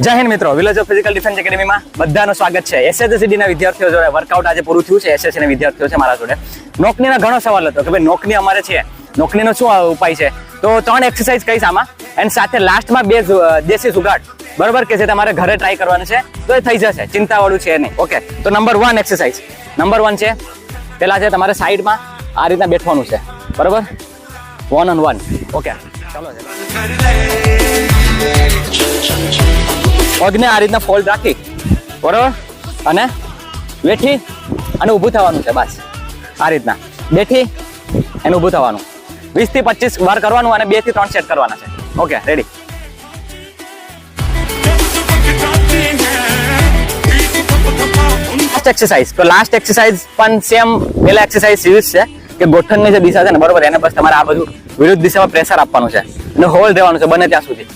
જય હિન્દ મિત્રો, village of physical defence એકેડમીમાં બધાનું સ્વાગત છે. એસએસસી ના વિદ્યાર્થીઓ જોડે વર્કઆઉટ આજે પૂરું થયું છે. એસએસસી ના વિદ્યાર્થીઓ છે મારા જોડે. નોકનીનો ઘણો સવાલ હતો કે ભાઈ નોકની અમારે છે, નોકનીનો શું ઉપાય છે? તો 3 એક્સરસાઇઝ કહીશ આમાં, એન્ડ સાથે લાસ્ટમાં 2 દેશી સુગાડ, બરોબર, કે જે તમારે ઘરે ટ્રાય કરવાનું છે તો એ થઈ જશે, ચિંતાવાળું છે નહીં. ઓકે, તો નંબર 1 એક્સરસાઇઝ. નંબર 1 છે, પેલા છે તમારે સાઈડમાં આ રીતના બેઠવાનું છે, બરોબર, 1 on 1. ઓકે, ચાલો. પગને આ રીતના ફોલ્ડ રાખી, બરોબર, અને બેઠી અને ઊભું થવાનું છે. બસ આ રીતના બેઠી અને ઊભું થવાનું. 20 થી 25 વાર કરવાનું અને 2 થી 3 સેટ કરવાના છે. Okay, ready. Last exercise. તો લાસ્ટ એક્સરસાઇઝ પણ સેમ પેલા એક્સરસાઇઝ યુઝ છે કે ગોઠણની જે દિશા છે ને, બરોબર, એને બસ તમારે આ બધું વિરુદ્ધ દિશામાં પ્રેશર આપવાનું છે અને હોલ્ડ રહેવાનું છે બને ત્યાં સુધી.